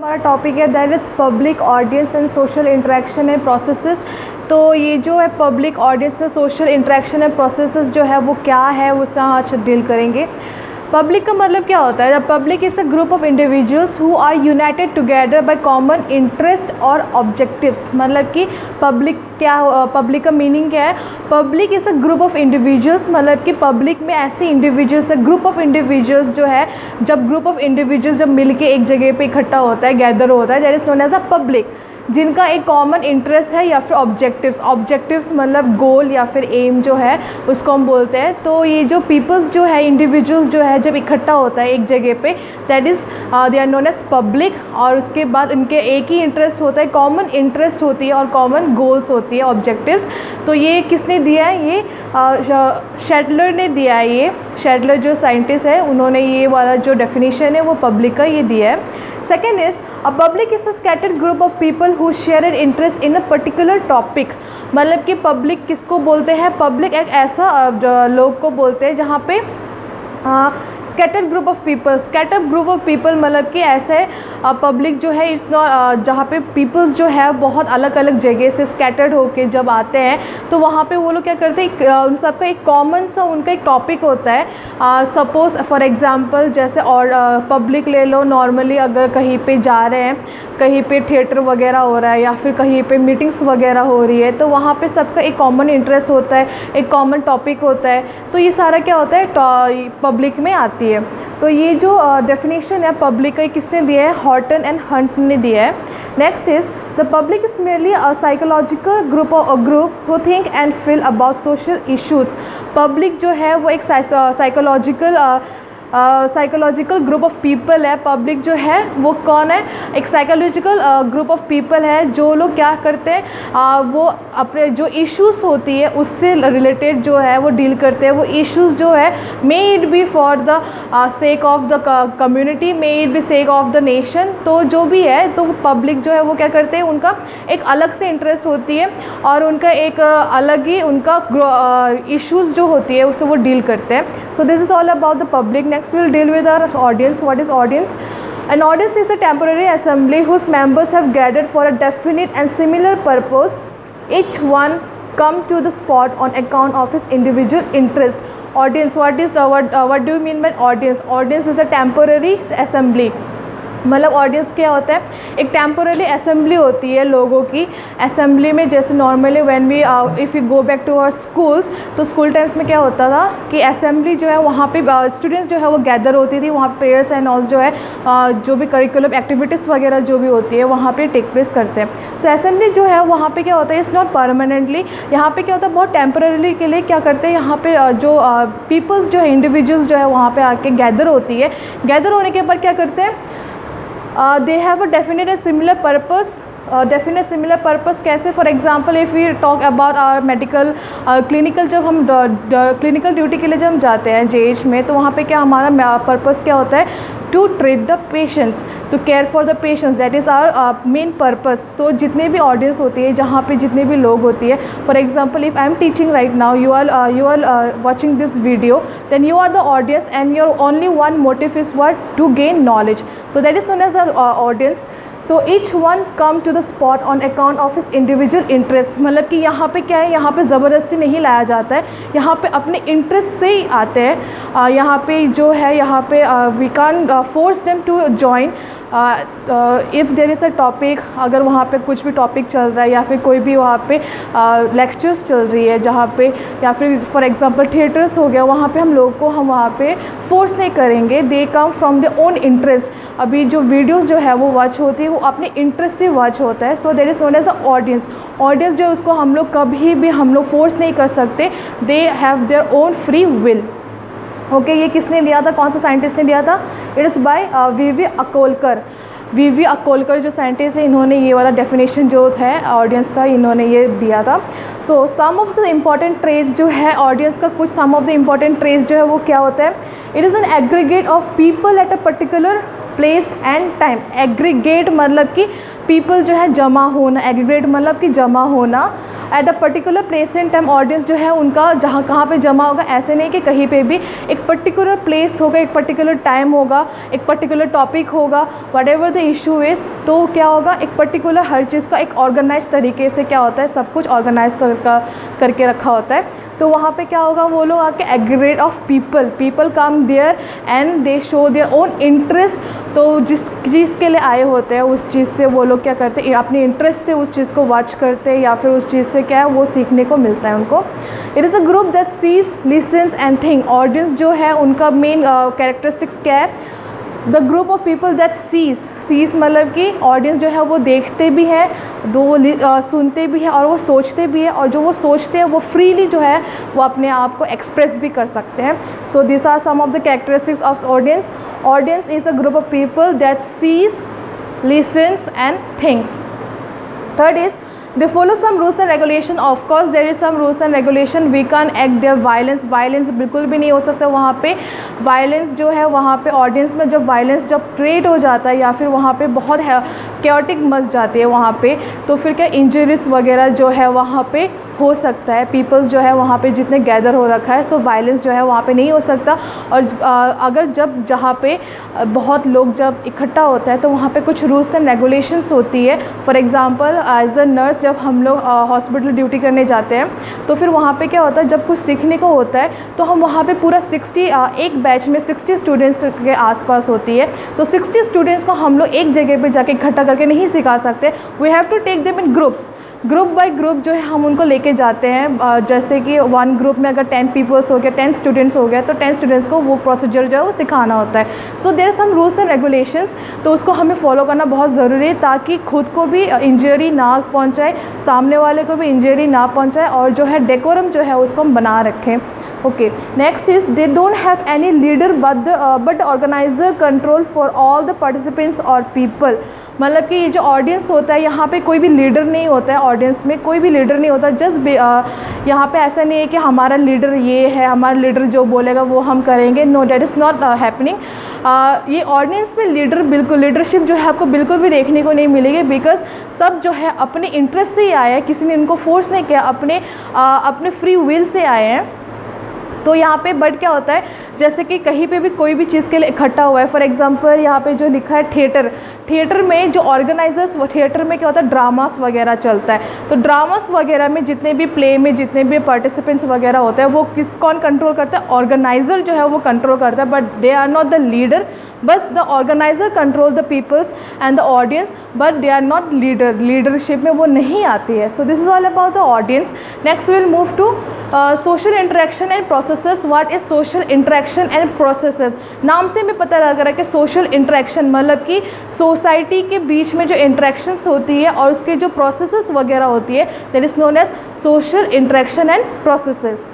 हमारा टॉपिक है that is public audience and social interaction and processes. तो ये जो है पब्लिक ऑडियंस से सोशल इंटरेक्शन एंड प्रोसेसेस जो है वो क्या है, उससे आज डील करेंगे। पब्लिक का मतलब क्या होता है? The public is a group of individuals who are united together by common interest और ऑब्जेक्टिव्स। मतलब कि पब्लिक क्या, पब्लिक का मीनिंग क्या है? Public is a group of individuals, मतलब कि पब्लिक में ऐसे इंडिविजुअल्स है, ग्रुप ऑफ इंडिविजुअल्स जो है, जब ग्रुप ऑफ इंडिविजुअल्स जब मिलके एक जगह पे इकट्ठा होता है, गैदर होता है, that is known as a public, जिनका एक कॉमन इंटरेस्ट है या फिर ऑब्जेक्टिव्स मतलब गोल या फिर एम जो है उसको हम बोलते हैं। तो ये जो पीपल्स जो है, इंडिविजुअल्स जो है, जब इकट्ठा होता है एक जगह पे, that is they are known as public. और उसके बाद इनके एक ही इंटरेस्ट होता है, कॉमन इंटरेस्ट होती है और कॉमन गोल्स होती है, ऑब्जेक्टिव्स। तो ये किसने दिया है? ये शेटलर ने दिया है। ये शेटलर जो साइंटिस्ट है, उन्होंने ये वाला जो डेफिनेशन है वो पब्लिक का ये दिया है। Second is a public is a scattered group of people who share an interest in a particular topic. मतलब कि पब्लिक किसको बोलते हैं? पब्लिक एक ऐसा लोग को बोलते हैं जहाँ पे स्कैटर्ड ग्रुप ऑफ पीपल मतलब कि ऐसे पब्लिक जो है, इट्स नॉट, जहाँ पे पीपल्स जो है बहुत अलग अलग जगह से स्कैटर्ड होके जब आते हैं, तो वहाँ पे वो लोग क्या करते हैं, उन सबका एक कॉमन सा उनका एक टॉपिक होता है। सपोज फॉर एग्जांपल जैसे, और पब्लिक ले लो, नॉर्मली अगर कहीं पे जा रहे हैं, कहीं पे थिएटर वगैरह हो रहा है या फिर कहीं पे मीटिंग्स वगैरह हो रही है, तो वहाँ पे सबका एक कॉमन इंटरेस्ट होता है, एक कॉमन टॉपिक होता है। तो ये सारा क्या होता है? पब्लिक में आती है। तो ये जो डेफिनेशन है पब्लिक का, किसने दिया है? हॉर्टन एंड हंट ने दिया है। Next is the public is merely a psychological group who think and feel about social issues. Public जो है वो एक साइकोलॉजिकल ग्रुप ऑफ पीपल है। पब्लिक जो है वो कौन है? एक साइकोलॉजिकल ग्रुप ऑफ पीपल है, जो लोग क्या करते हैं, वो अपने जो इश्यूज़ होती है उससे रिलेटेड जो है वो डील करते हैं। वो इश्यूज़ जो है, may it be for the sake of the community, may it be sake of the nation. तो जो भी है, तो पब्लिक जो है वो क्या करते हैं, उनका एक अलग से इंटरेस्ट होती है और उनका एक अलग ही उनका इश्यूज़ जो होती है उससे वो डील करते हैं। So this is all about the public. Next we'll deal with our audience. What is audience? An audience is a temporary assembly whose members have gathered for a definite and similar purpose. Each one come to the spot on account of his individual interest. Audience, what do you mean by audience? Audience is a temporary assembly. मतलब audience क्या होता है? एक temporary assembly होती है लोगों की। Assembly में जैसे normally when we if you go back to our schools, तो स्कूल टाइम्स में क्या होता था कि असेंबली जो है वहाँ पे स्टूडेंट्स जो है वो गैदर होती थी, वहाँ प्रेयर्स एंड ऑल जो है जो भी करिकुलम एक्टिविटीज़ वगैरह जो भी होती है वहाँ पे टेक प्लेस करते हैं। सो असेंबली जो है वहाँ पे क्या होता है, इट्स नॉट परमानेंटली। यहाँ पे क्या होता है, बहुत टेम्पररी के लिए क्या करते हैं, यहाँ पे जो पीपल्स जो है, इंडिविजुअल्स जो है वहाँ पे आके गैदर होती है। गैदर होने के बाद क्या करते हैं, they have a definite and similar purpose. Definite similar purpose कैसे? For example if we talk about our medical clinical, जब हम क्लिनिकल ड्यूटी के लिए जब हम जाते हैं जेएच में, तो वहाँ पे क्या हमारा पर्पस क्या होता है? To treat the patients, to care for the patients, that is our main purpose. तो जितने भी ऑडियंस होती है, जहाँ पे जितने भी लोग होती है, for example if I am teaching right now, you are watching this video, then you are the audience and your only one motive is what? To gain knowledge. So that is known as our audience. तो each one come to the spot on account of his individual interest। मतलब कि यहाँ पे क्या है, यहाँ पे ज़बरदस्ती नहीं लाया जाता है, यहाँ पे अपने इंटरेस्ट से ही आते हैं। यहाँ पे जो है, यहाँ पे we can force them to join if there is a topic. अगर वहाँ पे कुछ भी टॉपिक चल रहा है या फिर कोई भी वहाँ पे लेक्चर्स चल रही है जहाँ पे, या फिर फॉर एग्जांपल थिएटर्स हो गया, वहाँ पे हम लोग को हम वहाँ पे फोर्स नहीं करेंगे। They come from their own interest. अभी जो वीडियोस जो है वो वॉच होती है, वो अपने इंटरेस्ट से वॉच होता है। So there is known as a audience. Audience जो उसको हम लोग कभी भी हम लोग फोर्स नहीं कर सकते, they have their own free will. Okay, ये किसने दिया था, कौन सा साइंटिस्ट ने दिया था? It is by V V Akolkar जो साइंटिस्ट है, इन्होंने ये वाला डेफिनेशन जो है ऑडियंस का, इन्होंने ये दिया था। सो सम ऑफ द इम्पॉर्टेंट ट्रेड्स जो है ऑडियंस का, कुछ सम ऑफ द इम्पॉर्टेंट ट्रेड्स जो है वो क्या होता है? It is an aggregate of people at a particular place and time. Aggregate मतलब कि पीपल जो है जमा होना, एग्रीगेट मतलब कि जमा होना at a particular place and time audience जो है उनका जहाँ कहाँ पे जमा होगा, ऐसे नहीं कि कहीं पे भी, एक पर्टिकुलर प्लेस होगा, एक पर्टिकुलर टाइम होगा, एक पर्टिकुलर टॉपिक होगा, what ever the issue is. तो क्या होगा, एक पर्टिकुलर हर चीज़ का एक ऑर्गेनाइज तरीके से क्या होता है, सब कुछ ऑर्गेनाइज करके रखा होता है। तो वहाँ पे क्या होगा, वो लोग आके aggregate of people come there and they show their own interest. तो जिस चीज़ के लिए आए होते हैं उस चीज़ से वो लोग क्या करते हैं, अपने इंटरेस्ट से उस चीज़ को वॉच करते हैं या फिर उस चीज़ से क्या है वो सीखने को मिलता है उनको। It is a group that sees, listens and think. Audience जो है उनका मेन कैरेक्टरिस्टिक्स क्या है, the group of people that sees मतलब कि ऑडियंस जो है वो देखते भी है, सुनते भी है और वो सोचते भी है, और जो वो सोचते हैं वो फ्रीली जो है वो अपने आप को एक्सप्रेस भी कर सकते हैं। So this are some of the characteristics of audience. Audience is a group of people that sees, listens and thinks. Third is they follow some rules and regulation. Of course there is some rules and regulation. We can't act their violence बिल्कुल भी नहीं हो सकता वहाँ पे। Violence जो है वहाँ पे ऑडियंस में जब वायलेंस जब क्रिएट हो जाता है या फिर वहाँ पे बहुत कैओटिक मच जाती है वहाँ पे, तो फिर क्या इंजरीज वगैरह जो है वहाँ पे हो सकता है। पीपल्स जो है वहाँ पे जितने गैदर हो रखा है, सो वायलेंस जो है वहाँ पे नहीं हो सकता। और अगर जब जहाँ पे बहुत लोग जब इकट्ठा होता है तो वहाँ पे कुछ रूल्स एंड रेगुलेशंस होती है। For example as a nurse जब हम लोग हॉस्पिटल ड्यूटी करने जाते हैं तो फिर वहाँ पे क्या होता है, जब कुछ सीखने को होता है तो हम वहाँ पे पूरा 60 एक बैच में 60 स्टूडेंट्स के आसपास होती है, तो 60 स्टूडेंट्स को हम लोग एक जगह पे जाके इकट्ठा करके नहीं सिखा सकते। We have to take them in groups, group by group जो है हम उनको लेके जाते हैं। जैसे कि वन ग्रुप में अगर 10 पीपल्स हो गया, 10 स्टूडेंट्स हो गया, तो 10 स्टूडेंट्स को वो प्रोसीजर जो है वो सिखाना होता है। So there are some rules and regulations, तो उसको हमें फॉलो करना बहुत ज़रूरी है ताकि खुद को भी इंजरी ना पहुंचाए, सामने वाले को भी इंजरी ना पहुंचाए, और जो है डेकोरम जो है उसको हम बना रखें। Okay, next is they don't have any leader but organiser control for all the participants और पीपल। मतलब कि ये जो ऑडियंस होता है यहाँ पे कोई भी लीडर नहीं होता है, ऑडियंस में कोई भी लीडर नहीं होता। जस्ट यहाँ पे ऐसा नहीं है कि हमारा लीडर ये है, हमारा लीडर जो बोलेगा वो हम करेंगे। No, that is not happening. ये ऑडियंस में लीडरशिप जो है आपको बिल्कुल भी देखने को नहीं मिलेगी, बिकॉज सब जो है अपने इंटरेस्ट से ही आए हैं, किसी ने इनको फोर्स नहीं किया, अपने फ्री विल से आए हैं। तो यहाँ पे बट क्या होता है, जैसे कि कहीं पे भी कोई भी चीज़ के लिए इकट्ठा हुआ है, फॉर एग्जांपल यहाँ पे जो लिखा है थिएटर में जो ऑर्गेनाइजर्स, थिएटर में क्या होता है ड्रामास वगैरह चलता है। तो ड्रामास वगैरह में जितने भी प्ले में जितने भी पार्टिसिपेंट्स वगैरह होते हैं वो कौन कंट्रोल करता है, ऑर्गेनाइजर जो है वो कंट्रोल करता है, but they are not the leader. बस the organiser control the peoples and the audience, but they are not leader, leadership में वो नहीं आती है। So this is all about the audience. Next will move to social interaction and processes. What is social interaction and processes? नाम से हमें पता लग रहा है कि सोशल इंटरेक्शन मतलब कि सोसाइटी के बीच में जो इंटरेक्शंस होती है और उसके जो प्रोसेसेस वगैरह होती है, that is known as social interaction and processes.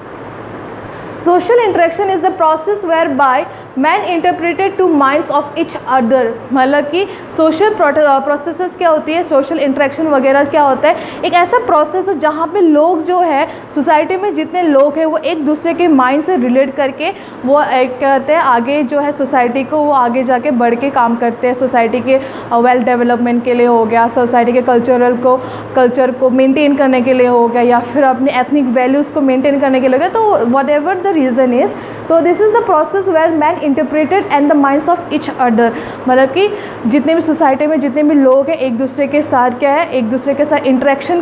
Social interaction is the process whereby man interpreted to minds of each other. मतलब कि सोशल प्रोसेसेस क्या होती है, सोशल इंटरेक्शन वगैरह क्या होता है, एक ऐसा प्रोसेस है जहाँ पे लोग जो है सोसाइटी में जितने लोग हैं वो एक दूसरे के माइंड से रिलेट करके वो कहते हैं आगे जो है सोसाइटी को वो आगे जाके बढ़ के काम करते हैं। सोसाइटी के वेल डेवलपमेंट के लिए हो गया, सोसाइटी के कल्चर को मेनटेन करने के लिए हो गया, या फिर अपने एथनिक वैल्यूज़ को मेनटेन करने के लिए हो गया। तो whatever the reason is, तो this is the process where man interpreted and the minds of each other. मतलब कि जितने भी सोसाइटी में जितने भी लोग हैं एक दूसरे के साथ क्या है, एक दूसरे के साथ इंटरेक्शन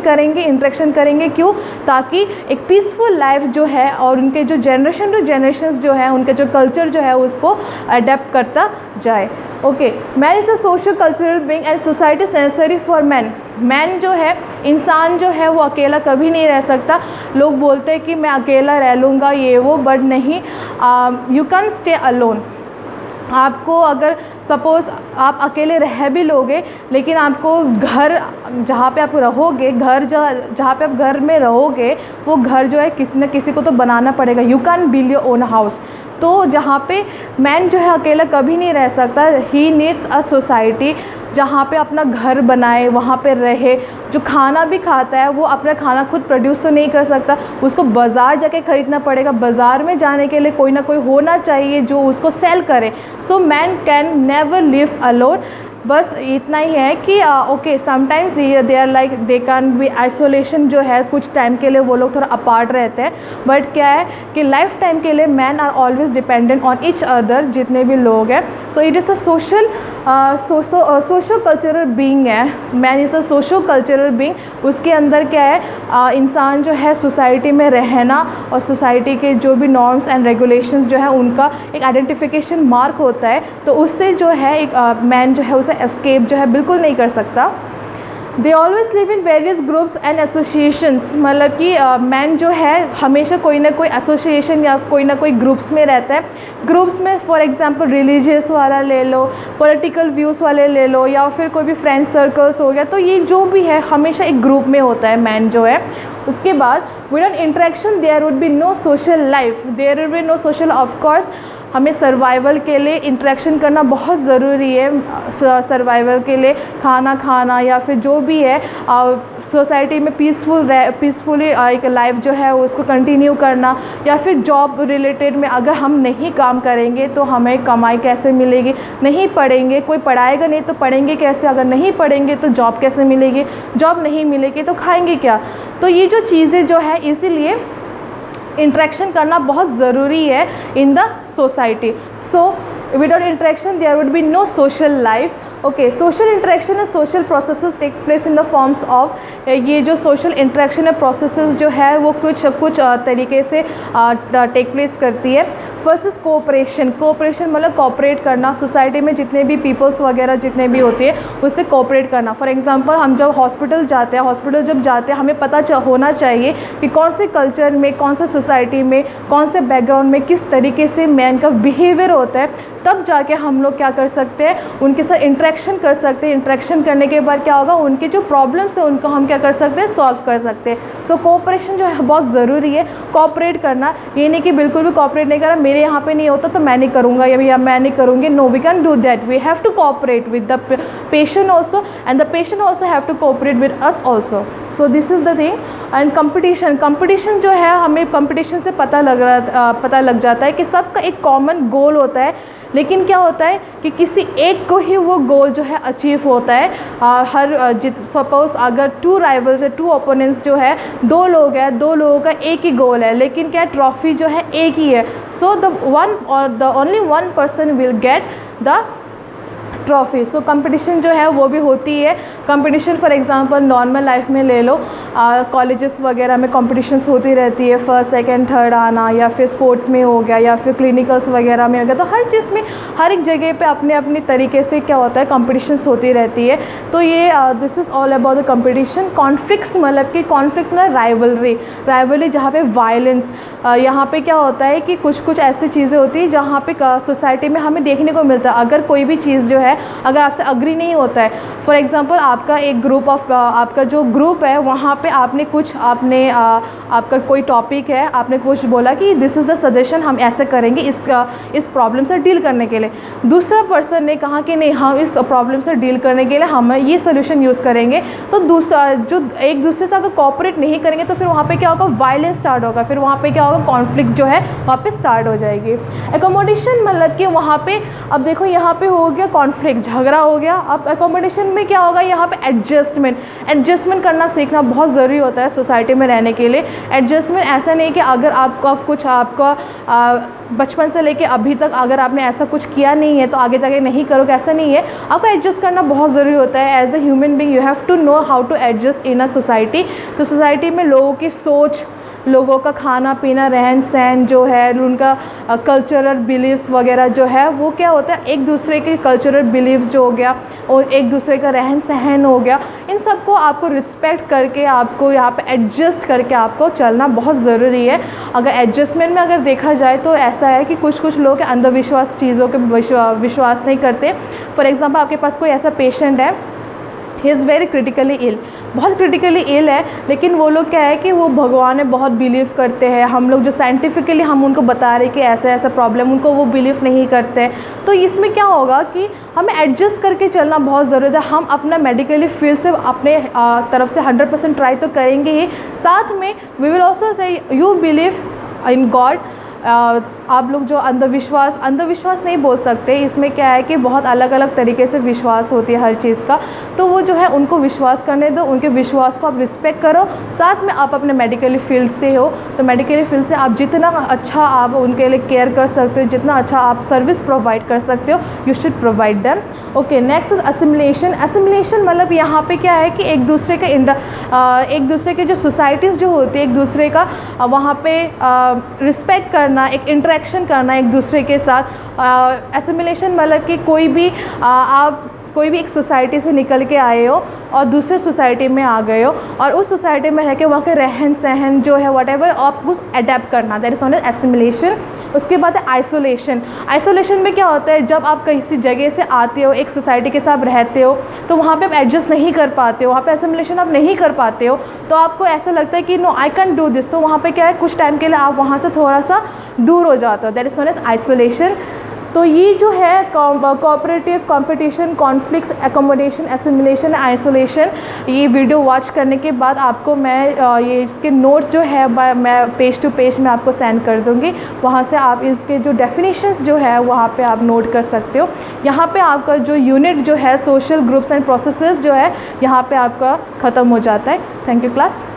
करेंगे। क्यों? ताकि एक पीसफुल लाइफ जो है और उनके जो जनरेशन टू जनरेशन जो है उनके जो कल्चर जो है उसको अडेप्ट करता जाए। Okay, man is a social cultural being and society is necessary for man. Man जो है, इंसान जो है वो अकेला कभी नहीं रह सकता। लोग बोलते हैं कि मैं अकेला रह लूँगा ये वो, बट नहीं, यू कैन स्टे अलोन। आपको अगर सपोज़ आप अकेले रह भी लोगे, लेकिन आपको घर जहाँ पे आप रहोगे, घर जहाँ पे आप घर में रहोगे वो घर जो है किसी न किसी को तो बनाना पड़ेगा। You can build your own house. तो जहाँ पे मैन जो है अकेला कभी नहीं रह सकता, ही नीड्स अ सोसाइटी जहाँ पे अपना घर बनाए, वहाँ पे रहे। जो खाना भी खाता है वो अपना खाना खुद प्रोड्यूस तो नहीं कर सकता, उसको बाज़ार जाके ख़रीदना पड़ेगा। बाज़ार में जाने के लिए कोई ना कोई होना चाहिए जो उसको सेल करे। So man can never live alone. बस इतना ही है कि okay sometimes they are like they can be isolation जो है, कुछ टाइम के लिए वो लोग थोड़ा अपार्ट रहते हैं, बट क्या है कि लाइफ टाइम के लिए man are always dependent on each other, जितने भी लोग हैं। So it is a social cultural being है, man is a social cultural being. उसके अंदर क्या है, इंसान जो है सोसाइटी में रहना और सोसाइटी के जो भी नॉर्म्स एंड रेगुलेशंस जो है उनका एक आइडेंटिफिकेशन मार्क होता है, तो उससे जो है एक मैन जो है उसे एस्केप जो है बिल्कुल नहीं कर सकता। They always live in various groups and associations, मतलब कि मैन जो है हमेशा कोई ना कोई एसोसिएशन या कोई ना कोई ग्रुप्स में रहता है। ग्रुप्स में फॉर एग्जांपल रिलीजियस वाला ले लो, पॉलिटिकल व्यूज़ वाले ले लो, या फिर कोई भी फ्रेंड सर्कल्स हो गया, तो ये जो भी है हमेशा एक ग्रुप में होता है मैन जो है। उसके बाद without interaction there would be no social life, there would be no social, of course हमें सर्वाइवल के लिए इंटरेक्शन करना बहुत ज़रूरी है। सर्वाइवल के लिए खाना खाना या फिर जो भी है सोसाइटी में पीसफुली एक लाइफ जो है उसको कंटिन्यू करना, या फिर जॉब रिलेटेड में अगर हम नहीं काम करेंगे तो हमें कमाई कैसे मिलेगी, नहीं पढ़ेंगे, कोई पढ़ाएगा नहीं तो पढ़ेंगे कैसे, अगर नहीं पढ़ेंगे तो जॉब कैसे मिलेगी, जॉब नहीं मिलेगी तो खाएंगे क्या। तो ये जो चीज़ें जो है इसीलिए इंटरेक्शन करना बहुत ज़रूरी है in the society. So without interaction there would be no social life. Okay, social interaction and social processes takes place in the forms of, ये जो सोशल इंटरेक्शन है प्रोसेसेस जो है वो कुछ तरीके से टेक प्लेस करती है। First is cooperation. कोऑपरेशन मतलब कोऑपरेट करना, सोसाइटी में जितने भी पीपल्स वगैरह जितने भी होती है उससे कोऑपरेट करना। फॉर एग्जांपल हम जब हॉस्पिटल जाते हैं, हॉस्पिटल जब जाते हैं हमें पता होना चाहिए कि कौन से कल्चर में, कौन से सोसाइटी में, कौन से बैकग्राउंड में किस तरीके से मैन का बिहेवियर होता है, तब जाके हम लोग क्या कर सकते हैं, उनके साथ इंटरेक्शन कर सकते हैं। इंटरेक्शन करने के बाद क्या होगा, उनके जो प्रॉब्लम्स है उनको हम क्या कर सकते हैं, सॉल्व कर सकते हैं। सो कोऑपरेशन जो है बहुत ज़रूरी है। कोऑपरेट करना, ये नहीं कि बिल्कुल भी कोऑपरेट नहीं करा, मेरे यहाँ पे नहीं होता तो मैं नहीं करूँगा या मैं नहीं करूँगी। No, we can do that, we have to cooperate with the patient also and the patient also have to cooperate with us also. So this is the thing. And competition जो है, हमें कंपटीशन से पता लग जाता है कि सबका एक कॉमन गोल होता है, लेकिन क्या होता है कि किसी एक को ही वो गोल जो है अचीव होता है। सपोज अगर 2 राइवल्स है, 2 ओपोनेंट्स जो है, 2 लोग हैं, 2 लोगों का एक ही गोल है, लेकिन क्या ट्रॉफी जो है एक ही है। So the only one person will get the trophy. So competition जो है वो भी होती है। Competition for example normal life में ले लो, कॉलेजेस वगैरह में कंपटीशंस होती रहती है, फर्स्ट सेकंड थर्ड आना, या फिर स्पोर्ट्स में हो गया, या फिर क्लिनिकल्स वगैरह में हो गया। तो हर चीज़ में, हर एक जगह पे अपने अपनी तरीके से क्या होता है, कंपटीशंस होती रहती है। तो ये this is all about the competition. Conflicts मतलब कि कॉन्फ्लिक्ट्स मतलब राइवलरी जहाँ पे वायलेंस, यहाँ पे क्या होता है कि कुछ ऐसी चीज़ें होती है जहाँ पे सोसाइटी में हमें देखने को मिलता है। अगर कोई भी चीज़ जो है अगर आपसे अग्री नहीं होता है, फॉर एग्जांपल आपका एक आपका जो ग्रुप है वहाँ पे आपका कोई टॉपिक है, आपने कुछ बोला कि दिस इज़ द सजेशन, हम ऐसे करेंगे इस प्रॉब्लम से डील करने के लिए। दूसरा पर्सन ने कहा कि नहीं, हम इस प्रॉब्लम से डील करने के लिए हम ये सोल्यूशन यूज़ करेंगे। तो दूसरा जो एक दूसरे से अगर कोऑपरेट नहीं करेंगे तो फिर वहाँ पे क्या होगा, वायलेंस स्टार्ट होगा, फिर वहाँ पे क्या होगा, कॉन्फ्लिक्ट जो है वहाँ पे स्टार्ट हो जाएगी। एकोमोडेशन मतलब कि वहाँ पे, अब देखो यहाँ पे हो गया कॉन्फ्लिक्ट, झगड़ा हो गया। अब एकोमोडेशन में क्या होगा, यहाँ पे एडजस्टमेंट करना सीखना बहुत ज़रूरी होता है सोसाइटी में रहने के लिए। एडजस्टमेंट ऐसा नहीं कि अगर आपका बचपन से लेके अभी तक अगर आपने ऐसा कुछ किया नहीं है तो आगे जाके नहीं करोगे, ऐसा नहीं है। आपको एडजस्ट करना बहुत ज़रूरी होता है। As a human being you have to know how to adjust in a society. तो सोसाइटी में लोगों की सोच, लोगों का खाना पीना, रहन सहन जो है, उनका कल्चरल बिलीव्स वगैरह जो है वो क्या होता है, एक दूसरे के कल्चरल बिलीव्स जो हो गया और एक दूसरे का रहन सहन हो गया, इन सबको आपको रिस्पेक्ट करके आपको यहाँ पे एडजस्ट करके आपको चलना बहुत ज़रूरी है। अगर एडजस्टमेंट में अगर देखा जाए तो ऐसा है कि कुछ लोग अंधविश्वास चीज़ों के विश्वास नहीं करते। फॉर एग्ज़ाम्पल आपके पास कोई ऐसा पेशेंट है, he is very critically ill, बहुत क्रिटिकली इल है, लेकिन वो लोग क्या है कि वो भगवान में बहुत बिलीव करते हैं। हम लोग जो साइंटिफिकली हम उनको बता रहे कि ऐसा ऐसा प्रॉब्लम, उनको वो बिलीव नहीं करते हैं। तो इसमें क्या होगा कि हमें एडजस्ट करके चलना बहुत ज़रूरी है। हम अपना मेडिकली फील्ड से अपने तरफ से 100% ट्राई तो करेंगे ही, साथ में we will also say you believe in God, आप लोग जो अंधविश्वास नहीं बोल सकते, इसमें क्या है कि बहुत अलग अलग तरीके से विश्वास होती है हर चीज़ का, तो वो जो है उनको विश्वास करने दो, उनके विश्वास को आप रिस्पेक्ट करो। साथ में आप अपने मेडिकल फील्ड से हो, तो मेडिकल फील्ड से आप जितना अच्छा आप उनके लिए केयर कर सकते हो, जितना अच्छा आप सर्विस प्रोवाइड कर सकते हो, you should provide them. Okay, next is assimilation. Assimilation मतलब यहाँ पे क्या है कि एक दूसरे के जो सोसाइटीज़ जो होती है, एक दूसरे का वहाँ पे रिस्पेक्ट करना, एक इंटरेक्शन करना एक दूसरे के साथ। असिमिलेशन मतलब कि आप कोई भी एक सोसाइटी से निकल के आए हो और दूसरे सोसाइटी में आ गए हो, और उस सोसाइटी में रह के वहाँ के रहन सहन जो है व्हाटएवर आप उस अडेप्ट करना, दैट इज नॉट एसिमिलेशन। उसके बाद है आइसोलेशन। आइसोलेशन में क्या होता है, जब आप किसी जगह से आते हो, एक सोसाइटी के साथ रहते हो, तो वहाँ पे आप एडजस्ट नहीं कर पाते हो, वहाँ पे एसिमिलेशन आप नहीं कर पाते हो, तो आपको ऐसा लगता है कि no I can do this, तो वहाँ पे क्या है कुछ टाइम के लिए आप वहाँ से थोड़ा सा दूर हो जाते हो, that is not as isolation. तो ये जो है cooperative, competition, conflicts, accommodation, assimilation, isolation, ये वीडियो वॉच करने के बाद आपको मैं ये इसके नोट्स जो है मैं पेज टू पेज में आपको सेंड कर दूँगी, वहाँ से आप इसके जो डेफिनेशंस जो है वहाँ पे आप नोट कर सकते हो। यहाँ पे आपका जो यूनिट जो है सोशल ग्रुप्स एंड प्रोसेसेस जो है यहाँ पे आपका ख़त्म हो जाता है। Thank you class.